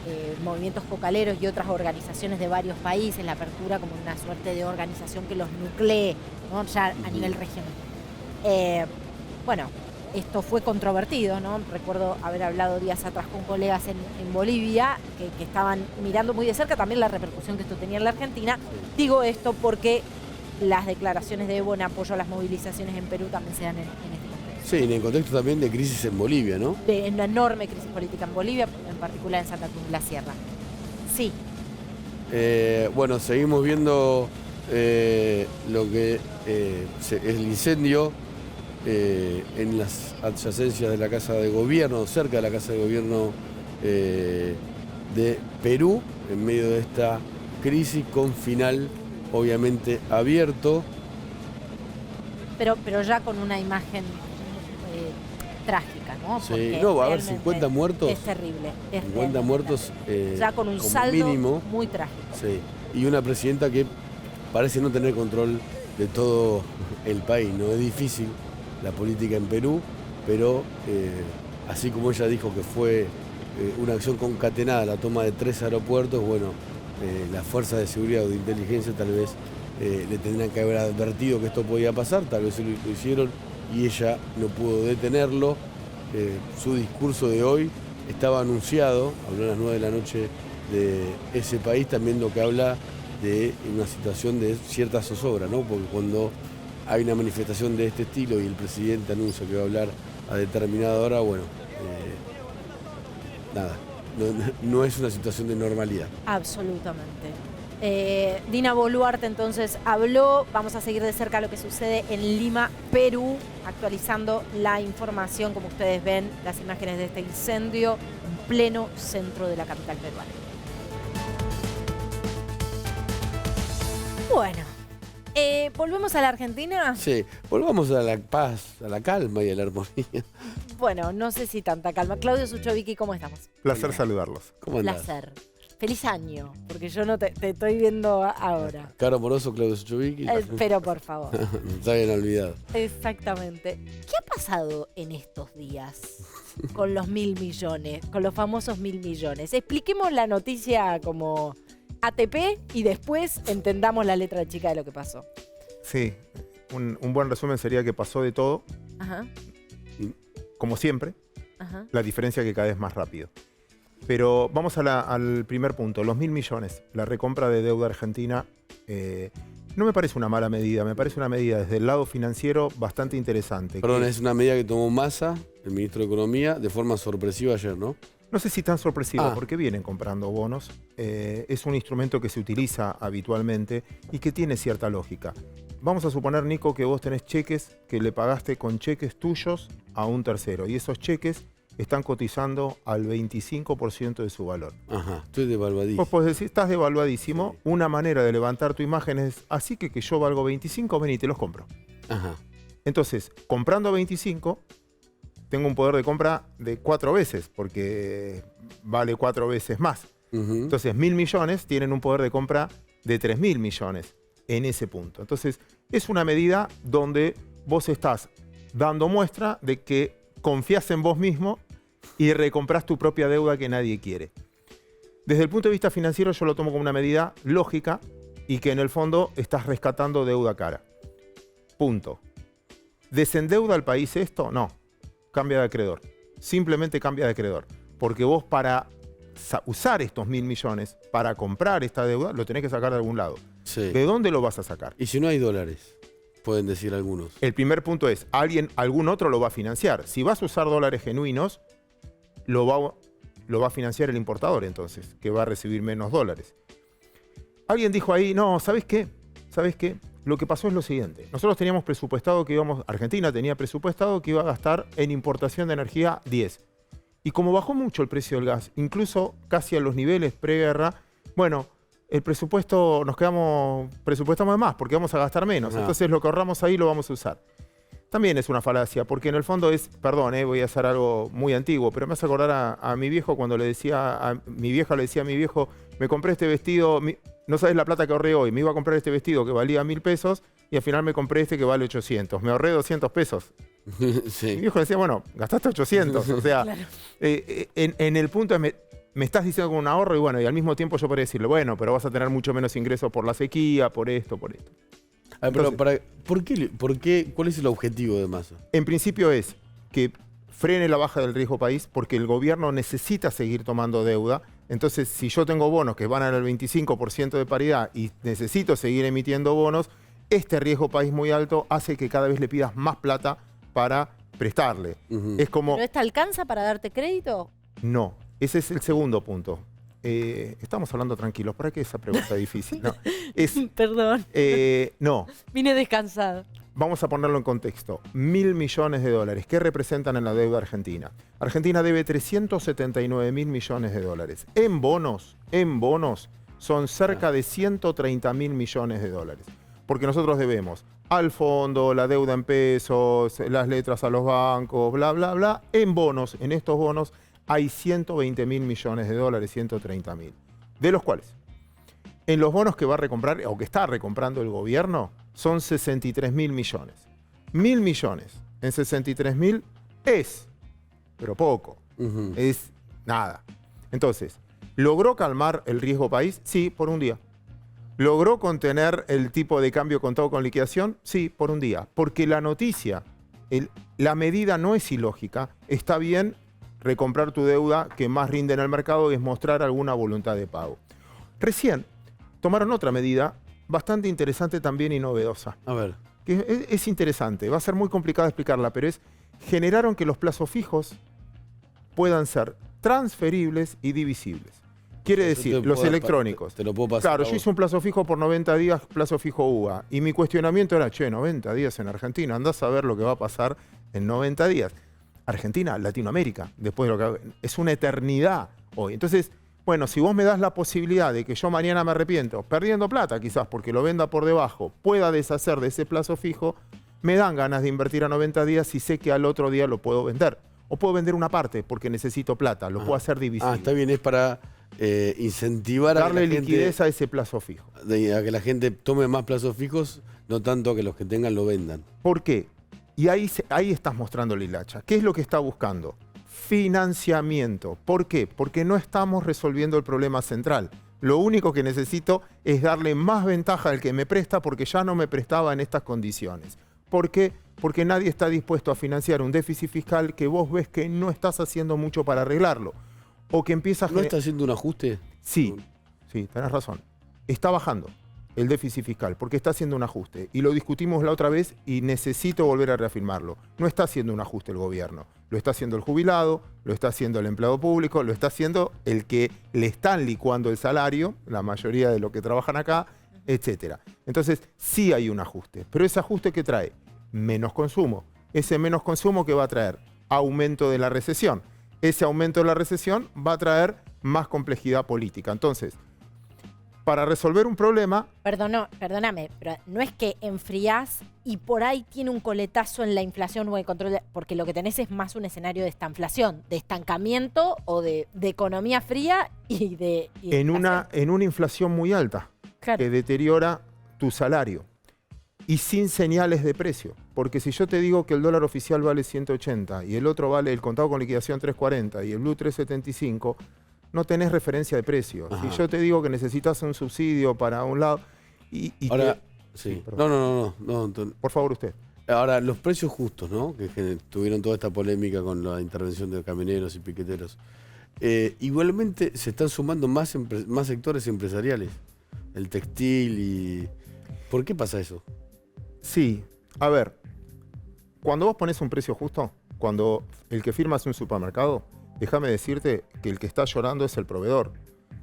movimientos cocaleros y otras organizaciones de varios países, la apertura como una suerte de organización que los nuclee, ¿no? Ya a nivel regional. Bueno, esto fue controvertido, ¿no? Recuerdo haber hablado días atrás con colegas en Bolivia que estaban mirando muy de cerca también la repercusión que esto tenía en la Argentina. Digo esto porque las declaraciones de Evo en apoyo a las movilizaciones en Perú también se dan en este contexto. Sí, en el contexto también de crisis en Bolivia, ¿no? De una enorme crisis política en Bolivia, en particular en Santa Cruz de la Sierra. Sí. Bueno, seguimos viendo lo que es el incendio en las adyacencias de la Casa de Gobierno, cerca de la Casa de Gobierno de Perú, en medio de esta crisis con final obviamente abierto. Pero ya con una imagen trágica, ¿no? Sí, no, va a haber 50 muertos. Es terrible. 50 muertos ya con un saldo mínimo, muy trágico. Sí, y una presidenta que parece no tener control de todo el país, ¿no? Es difícil la política en Perú, pero así como ella dijo que fue una acción concatenada, la toma de 3 aeropuertos, bueno, las fuerzas de seguridad o de inteligencia tal vez le tendrían que haber advertido que esto podía pasar, tal vez lo hicieron y ella no pudo detenerlo. Su discurso de hoy estaba anunciado, habló a las 9 de la noche de ese país, también lo que habla de una situación de cierta zozobra, ¿no? Porque cuando hay una manifestación de este estilo y el presidente anuncia que va a hablar a determinada hora, bueno, nada, no es una situación de normalidad. Absolutamente. Dina Boluarte entonces habló. Vamos a seguir de cerca lo que sucede en Lima, Perú, actualizando la información, como ustedes ven, las imágenes de este incendio en pleno centro de la capital peruana. Bueno, ¿volvemos a la Argentina? Sí, volvamos a la paz, a la calma y a la armonía. Bueno, no sé si tanta calma. Claudio Suchovicki, ¿cómo estamos? Placer saludarlos. ¿Cómo andás? Placer. Feliz año, porque yo no te estoy viendo ahora. Caro Moroso, Claudio Suchovicki. Pero por favor. Está bien olvidado. Exactamente. ¿Qué ha pasado en estos días con los 1.000 millones, con los famosos 1.000 millones? Expliquemos la noticia como ATP y después entendamos la letra chica de lo que pasó. Sí, un buen resumen sería que pasó de todo, Ajá. como siempre, Ajá. la diferencia es que cada vez más rápido. Pero vamos al primer punto, los 1.000 millones, la recompra de deuda argentina, no me parece una mala medida, me parece una medida desde el lado financiero bastante interesante. Perdón, es una medida que tomó Massa, el ministro de Economía, de forma sorpresiva ayer, ¿no? No sé si tan sorpresiva, porque vienen comprando bonos. Es un instrumento que se utiliza habitualmente y que tiene cierta lógica. Vamos a suponer, Nico, que vos tenés cheques que le pagaste con cheques tuyos a un tercero y esos cheques están cotizando al 25% de su valor. Ajá, estoy devaluadísimo. Vos podés decir, estás devaluadísimo. Sí. Una manera de levantar tu imagen es, así que yo valgo 25, ven y te los compro. Ajá. Entonces, comprando 25, tengo un poder de compra de 4 veces, porque vale 4 veces más. Entonces, 1.000 millones tienen un poder de compra de 3.000 millones en ese punto. Entonces, es una medida donde vos estás dando muestra de que confías en vos mismo y recompras tu propia deuda que nadie quiere. Desde el punto de vista financiero yo lo tomo como una medida lógica y que en el fondo estás rescatando deuda cara. Punto. ¿Desendeuda al país esto? No. Cambia de acreedor. Simplemente cambia de acreedor. Porque vos para usar estos 1.000 millones, para comprar esta deuda, lo tenés que sacar de algún lado. Sí. ¿De dónde lo vas a sacar? Y si no hay dólares, pueden decir algunos. El primer punto es, algún otro lo va a financiar. Si vas a usar dólares genuinos, lo va a financiar el importador entonces, que va a recibir menos dólares. Alguien dijo ahí, no, ¿sabes qué? ¿Sabes qué? Lo que pasó es lo siguiente. Nosotros teníamos presupuestado que Argentina tenía presupuestado que iba a gastar en importación de energía 10. Y como bajó mucho el precio del gas, incluso casi a los niveles preguerra, bueno, el presupuesto presupuestamos más porque vamos a gastar menos. Entonces lo que ahorramos ahí lo vamos a usar. También es una falacia, porque en el fondo es, perdón, voy a hacer algo muy antiguo, pero me hace acordar a mi viejo cuando le decía, a mi vieja le decía a mi viejo, me compré este vestido, no sabes la plata que ahorré hoy, me iba a comprar este vestido que valía 1.000 pesos y al final me compré este que vale 800, me ahorré 200 pesos. Sí. Mi viejo decía, bueno, gastaste 800, o sea, claro. En el punto es, me estás diciendo con un ahorro y bueno, y al mismo tiempo yo podría decirle, bueno, pero vas a tener mucho menos ingresos por la sequía, por esto, por esto. Entonces, pero ¿por qué? ¿Cuál es el objetivo de Massa? En principio es que frene la baja del riesgo país porque el gobierno necesita seguir tomando deuda. Entonces, si yo tengo bonos que van al 25% de paridad y necesito seguir emitiendo bonos, este riesgo país muy alto hace que cada vez le pidas más plata para prestarle. Es como... ¿Pero esta alcanza para darte crédito? No, ese es el segundo punto. Estamos hablando tranquilos, ¿para qué esa pregunta difícil? No, Perdón. No. Vine descansado. Vamos a ponerlo en contexto. 1.000 millones de dólares. ¿Qué representan en la deuda argentina? Argentina debe 379.000 millones de dólares. En bonos son cerca de 130.000 millones de dólares. Porque nosotros debemos al fondo, la deuda en pesos, las letras a los bancos, bla, bla, bla. En bonos, en estos bonos, hay 120.000 millones de dólares, 130.000. De los cuales, en los bonos que va a recomprar, o que está recomprando el gobierno, son 63.000 millones. 1.000 millones en 63.000 es, pero poco, es nada. Entonces, ¿logró calmar el riesgo país? Sí, por un día. ¿Logró contener el tipo de cambio contado con liquidación? Sí, por un día. Porque la noticia, la medida no es ilógica, está bien recomprar tu deuda que más rinde en el mercado y es mostrar alguna voluntad de pago. Recién tomaron otra medida bastante interesante también y novedosa. A ver. Que es interesante, va a ser muy complicado explicarla, pero generaron que los plazos fijos puedan ser transferibles y divisibles. Quiere decir, los electrónicos. Te lo puedo pasar. Claro, yo hice un plazo fijo por 90 días, plazo fijo UVA, y mi cuestionamiento era, 90 días en Argentina, andás a ver lo que va a pasar en 90 días. Argentina, Latinoamérica, después de lo que es una eternidad hoy. Entonces, bueno, si vos me das la posibilidad de que yo mañana me arrepiento, perdiendo plata quizás porque lo venda por debajo, pueda deshacer de ese plazo fijo, me dan ganas de invertir a 90 días y sé que al otro día lo puedo vender. O puedo vender una parte porque necesito plata, lo puedo hacer divisible. Está bien, es para incentivar darle a la liquidez gente, a ese plazo fijo. A que la gente tome más plazos fijos, no tanto que los que tengan lo vendan. ¿Por qué? Y ahí estás mostrando la hilacha. ¿Qué es lo que está buscando? Financiamiento. ¿Por qué? Porque no estamos resolviendo el problema central. Lo único que necesito es darle más ventaja al que me presta porque ya no me prestaba en estas condiciones. ¿Por qué? Porque nadie está dispuesto a financiar un déficit fiscal que vos ves que no estás haciendo mucho para arreglarlo. O que empieza a... ¿No está haciendo un ajuste? Sí, tenés razón. Está bajando el déficit fiscal porque está haciendo un ajuste. Y lo discutimos la otra vez y necesito volver a reafirmarlo. No está haciendo un ajuste el gobierno. Lo está haciendo el jubilado, lo está haciendo el empleado público, lo está haciendo el que le están licuando el salario, la mayoría de los que trabajan acá, etc. Entonces, sí hay un ajuste. Pero ese ajuste, ¿qué trae? Menos consumo. Ese menos consumo, ¿qué va a traer? Aumento de la recesión. Ese aumento de la recesión va a traer más complejidad política. Entonces, para resolver un problema... Perdóname, pero no es que enfriás y por ahí tiene un coletazo en la inflación o el control, porque lo que tenés es más un escenario de estanflación, de estancamiento o de economía fría y de... en una inflación muy alta, claro, que deteriora tu salario y sin señales de precio. Porque si yo te digo que el dólar oficial vale 180 y el otro vale el contado con liquidación 340 y el blue 375... no tenés referencia de precios. Ajá. Si yo te digo que necesitas un subsidio para un lado y Ahora, sí. No, por favor, usted. Ahora, los precios justos, ¿no? Que tuvieron toda esta polémica con la intervención de camioneros y piqueteros. Igualmente se están sumando más sectores empresariales. El textil y... ¿Por qué pasa eso? Sí, a ver, cuando vos pones un precio justo, cuando el que firma es un supermercado, déjame decirte que el que está llorando es el proveedor,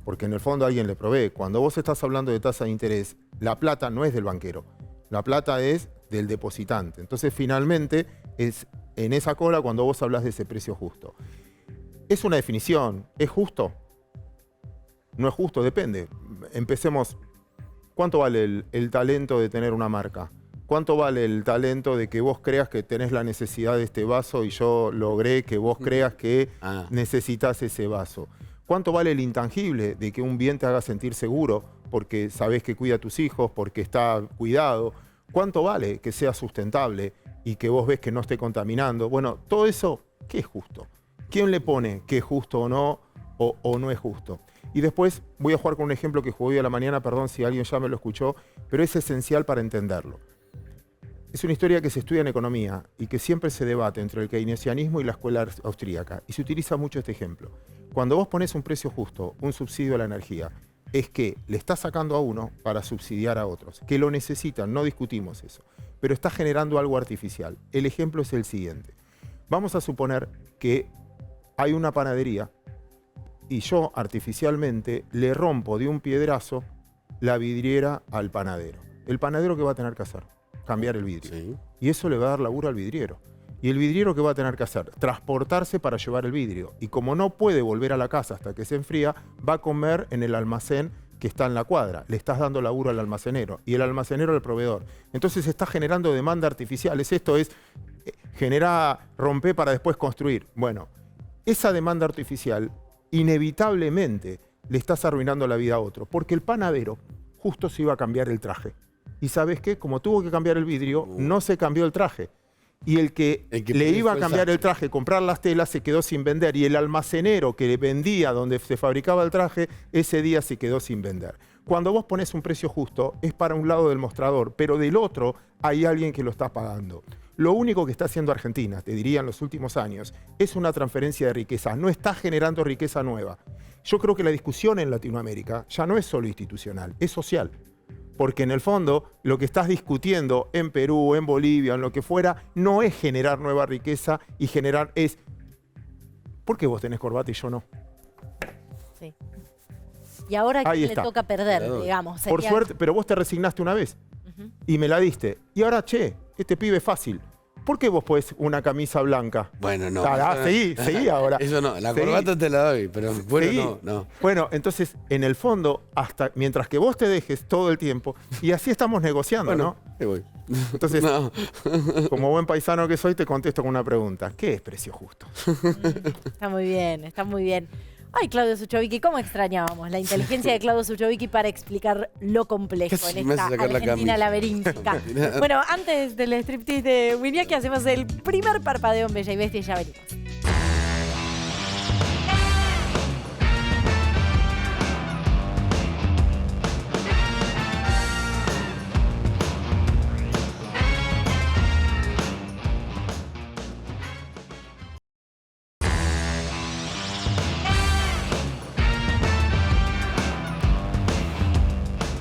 porque en el fondo alguien le provee. Cuando vos estás hablando de tasa de interés, la plata no es del banquero, la plata es del depositante. Entonces, finalmente, es en esa cola cuando vos hablas de ese precio justo. Es una definición, ¿es justo? No es justo, depende. Empecemos, ¿cuánto vale el talento de tener una marca? ¿Cuánto vale el talento de que vos creas que tenés la necesidad de este vaso y yo logré que vos creas que necesitas ese vaso? ¿Cuánto vale el intangible de que un bien te haga sentir seguro porque sabés que cuida a tus hijos, porque está cuidado? ¿Cuánto vale que sea sustentable y que vos ves que no esté contaminando? Bueno, todo eso, ¿qué es justo? ¿Quién le pone qué es justo o no es justo? Y después voy a jugar con un ejemplo que jugué hoy a la mañana, perdón si alguien ya me lo escuchó, pero es esencial para entenderlo. Es una historia que se estudia en economía y que siempre se debate entre el keynesianismo y la escuela austríaca. Y se utiliza mucho este ejemplo. Cuando vos pones un precio justo, un subsidio a la energía, es que le estás sacando a uno para subsidiar a otros, que lo necesitan, no discutimos eso, pero está generando algo artificial. El ejemplo es el siguiente. Vamos a suponer que hay una panadería y yo artificialmente le rompo de un piedrazo la vidriera al panadero. ¿El panadero qué va a tener que hacer? Cambiar el vidrio. Sí. Y eso le va a dar laburo al vidriero. ¿Y el vidriero qué va a tener que hacer? Transportarse para llevar el vidrio. Y como no puede volver a la casa hasta que se enfría, va a comer en el almacén que está en la cuadra. Le estás dando laburo al almacenero y el almacenero al proveedor. Entonces está generando demanda artificial. Esto es generar, romper para después construir. Bueno, esa demanda artificial inevitablemente le estás arruinando la vida a otro. Porque el panadero justo se iba a cambiar el traje. ¿Y sabes qué? Como tuvo que cambiar el vidrio, no se cambió el traje. Y el que le iba a cambiar el traje, comprar las telas, se quedó sin vender. Y el almacenero que le vendía donde se fabricaba el traje, ese día se quedó sin vender. Cuando vos pones un precio justo, es para un lado del mostrador, pero del otro hay alguien que lo está pagando. Lo único que está haciendo Argentina, te diría en los últimos años, es una transferencia de riqueza. No está generando riqueza nueva. Yo creo que la discusión en Latinoamérica ya no es solo institucional, es social. Porque en el fondo lo que estás discutiendo en Perú, en Bolivia, en lo que fuera, no es generar nueva riqueza y generar es... ¿Por qué vos tenés corbata y yo no? Sí. Y ahora Ahí ¿quién le está. toca perder, digamos? Por suerte, pero vos te resignaste una vez y me la diste. Y ahora, che, este pibe es fácil. ¿Por qué vos podés una camisa blanca? Bueno, no. Seguí ahora. Eso no, la corbata te la doy, pero bueno, no. Bueno, entonces, en el fondo, hasta mientras que vos te dejes todo el tiempo, y así estamos negociando, Bueno, ¿no? te voy. Entonces, No. como buen paisano que soy, te contesto con una pregunta. ¿Qué es precio justo? Está muy bien, está muy bien. Ay, Claudio Suchovicki, ¿cómo extrañábamos la inteligencia de Claudio Suchovicki para explicar lo complejo Casi en me esta hace sacar la Argentina camisa. laberíntica? Bueno, antes del striptease de Winiaki hacemos el primer parpadeo en Bella y Bestia y ya venimos.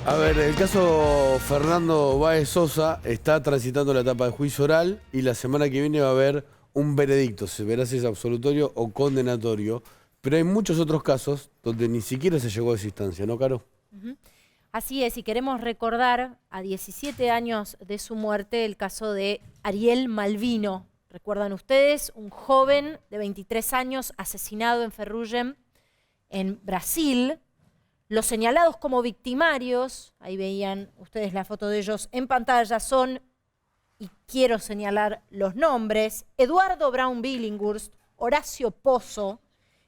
A ver, el caso Fernando Báez Sosa está transitando la etapa de juicio oral y la semana que viene va a haber un veredicto. Se verá si es absolutorio o condenatorio. Pero hay muchos otros casos donde ni siquiera se llegó a esa instancia, ¿no, Caro? Así es, y queremos recordar a 17 años de su muerte el caso de Ariel Malvino. ¿Recuerdan ustedes? Un joven de 23 años asesinado en Ferrugem, en Brasil. Los señalados como victimarios, ahí veían ustedes la foto de ellos en pantalla, son, y quiero señalar los nombres, Eduardo Braun Billinghurst, Horacio Pozo,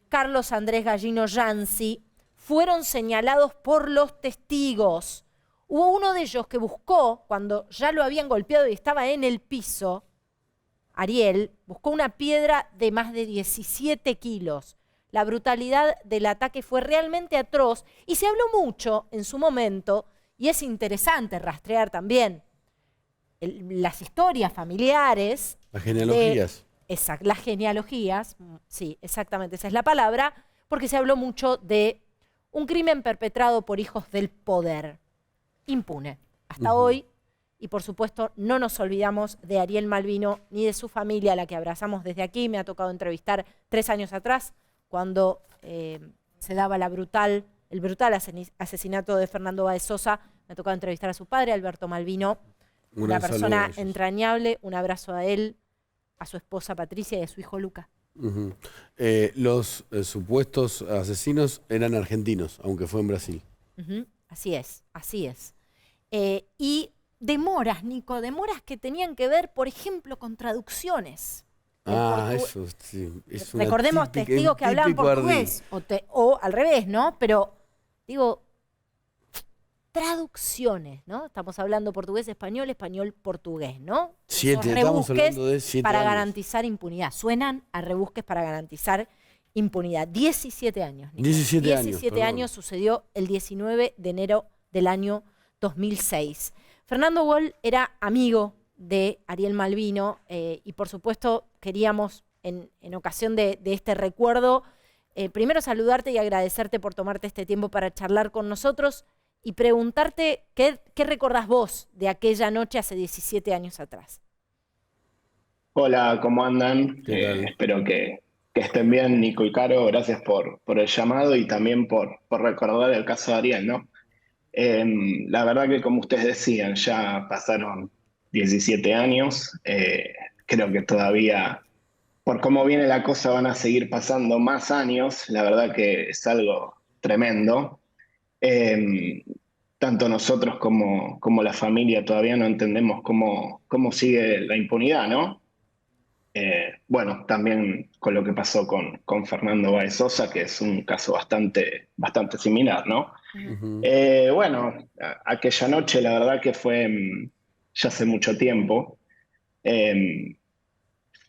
Carlos Andrés Gallino Yancy, fueron señalados por los testigos. Hubo uno de ellos que buscó, cuando ya lo habían golpeado y estaba en el piso, Ariel, buscó una piedra de más de 17 kilos. La brutalidad del ataque fue realmente atroz y se habló mucho en su momento, y es interesante rastrear también las historias familiares. Las genealogías. Exacto, las genealogías, sí, exactamente, esa es la palabra, porque se habló mucho de un crimen perpetrado por hijos del poder, impune, hasta hoy, y por supuesto no nos olvidamos de Ariel Malvino ni de su familia, a la que abrazamos desde aquí. Me ha tocado entrevistar 3 años atrás, cuando se daba el brutal asesinato de Fernando Báez Sosa. Me ha tocado entrevistar a su padre, Alberto Malvino, una persona entrañable. Un abrazo a él, a su esposa Patricia y a su hijo Luca. Los supuestos asesinos eran argentinos, aunque fue en Brasil. Así es, así es. Y demoras, Nico, demoras que tenían que ver, por ejemplo, con traducciones. Eso sí. Recordemos testigos que hablaban portugués, o al revés, ¿no? Pero, digo, traducciones, ¿no? Estamos hablando portugués, español, portugués, ¿no? Estamos hablando de 7 para años. garantizar impunidad. Suenan a rebusques para garantizar impunidad. 17 años. Nico. 17 años sucedió el 19 de enero del año 2006. Fernando Woll era amigo de Ariel Malvino y por supuesto queríamos en ocasión de este recuerdo primero saludarte y agradecerte por tomarte este tiempo para charlar con nosotros y preguntarte qué recordás vos de aquella noche hace 17 años atrás. Hola, ¿cómo andan? Espero que estén bien, Nico y Caro. Gracias por el llamado y también por recordar el caso de Ariel, ¿no? La verdad que, como ustedes decían, ya pasaron 17 años. Creo que todavía, por cómo viene la cosa, van a seguir pasando más años. La verdad que es algo tremendo. Tanto nosotros como la familia todavía no entendemos cómo sigue la impunidad, ¿no? Bueno, también con lo que pasó con Fernando Báez Sosa, que es un caso bastante similar, ¿no? Bueno, aquella noche la verdad que fue ya hace mucho tiempo.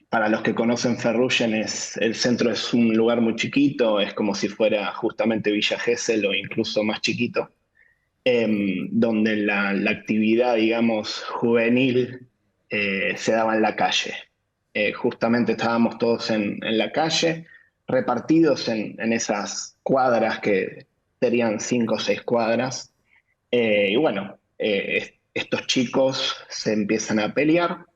Para los que conocen Ferrugem, el centro es un lugar muy chiquito, es como si fuera justamente Villa Gesell o incluso más chiquito, donde la actividad, digamos, juvenil se daba en la calle. Justamente estábamos todos en la calle, repartidos en esas cuadras que serían 5 o 6 cuadras. Y bueno, estos chicos se empiezan a pelear,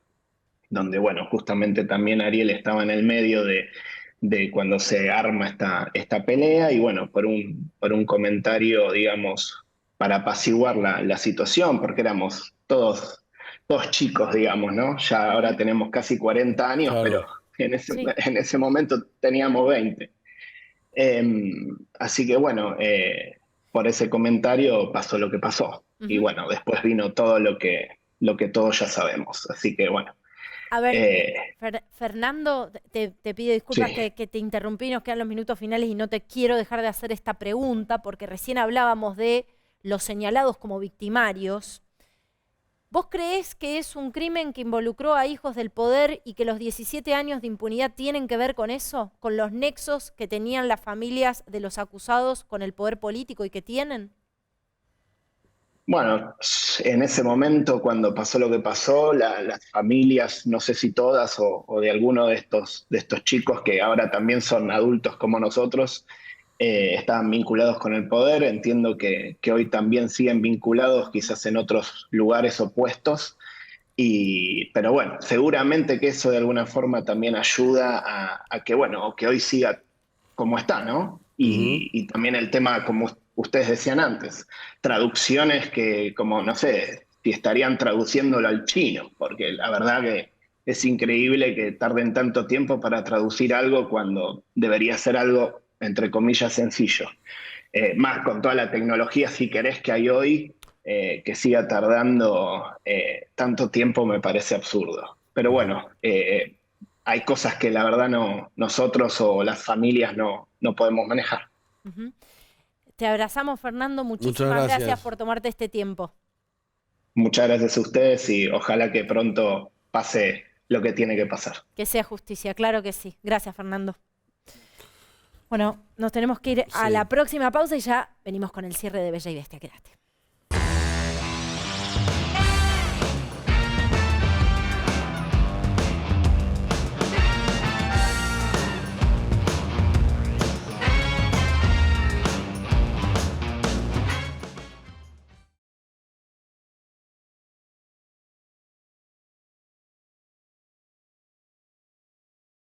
donde, bueno, justamente también Ariel estaba en el medio de cuando se arma esta pelea, y bueno, por un comentario, digamos, para apaciguar la situación, porque éramos todos chicos, digamos, ¿no? Ya ahora tenemos casi 40 años, claro. Pero en ese momento teníamos 20. Así que bueno, por ese comentario pasó lo que pasó. Y bueno, después vino todo lo que todos ya sabemos. Así que bueno. A ver, Fernando, te pido disculpas sí. que te interrumpí, nos quedan los minutos finales y no te quiero dejar de hacer esta pregunta porque recién hablábamos de los señalados como victimarios. ¿Vos creés que es un crimen que involucró a hijos del poder y que los 17 años de impunidad tienen que ver con eso? ¿Con los nexos que tenían las familias de los acusados con el poder político y que tienen? Bueno, en ese momento, cuando pasó lo que pasó, las familias, no sé si todas o de alguno de estos chicos que ahora también son adultos como nosotros, estaban vinculados con el poder. Entiendo que hoy también siguen vinculados, quizás en otros lugares opuestos. Pero bueno, seguramente que eso de alguna forma también ayuda a que, bueno, que hoy siga como está, ¿no? Y también el tema, como ustedes decían antes, traducciones que, como, no sé, si estarían traduciéndolo al chino, porque la verdad que es increíble que tarden tanto tiempo para traducir algo cuando debería ser algo, entre comillas, sencillo. Más con toda la tecnología, si querés, que hay hoy, que siga tardando tanto tiempo me parece absurdo. Pero bueno, hay cosas que la verdad nosotros o las familias no podemos manejar. Te abrazamos, Fernando. Muchísimas gracias por tomarte este tiempo. Muchas gracias a ustedes y ojalá que pronto pase lo que tiene que pasar. Que sea justicia, claro que sí. Gracias, Fernando. Bueno, nos tenemos que ir a Sí. la próxima pausa y ya venimos con el cierre de Bella y Bestia. Quédate.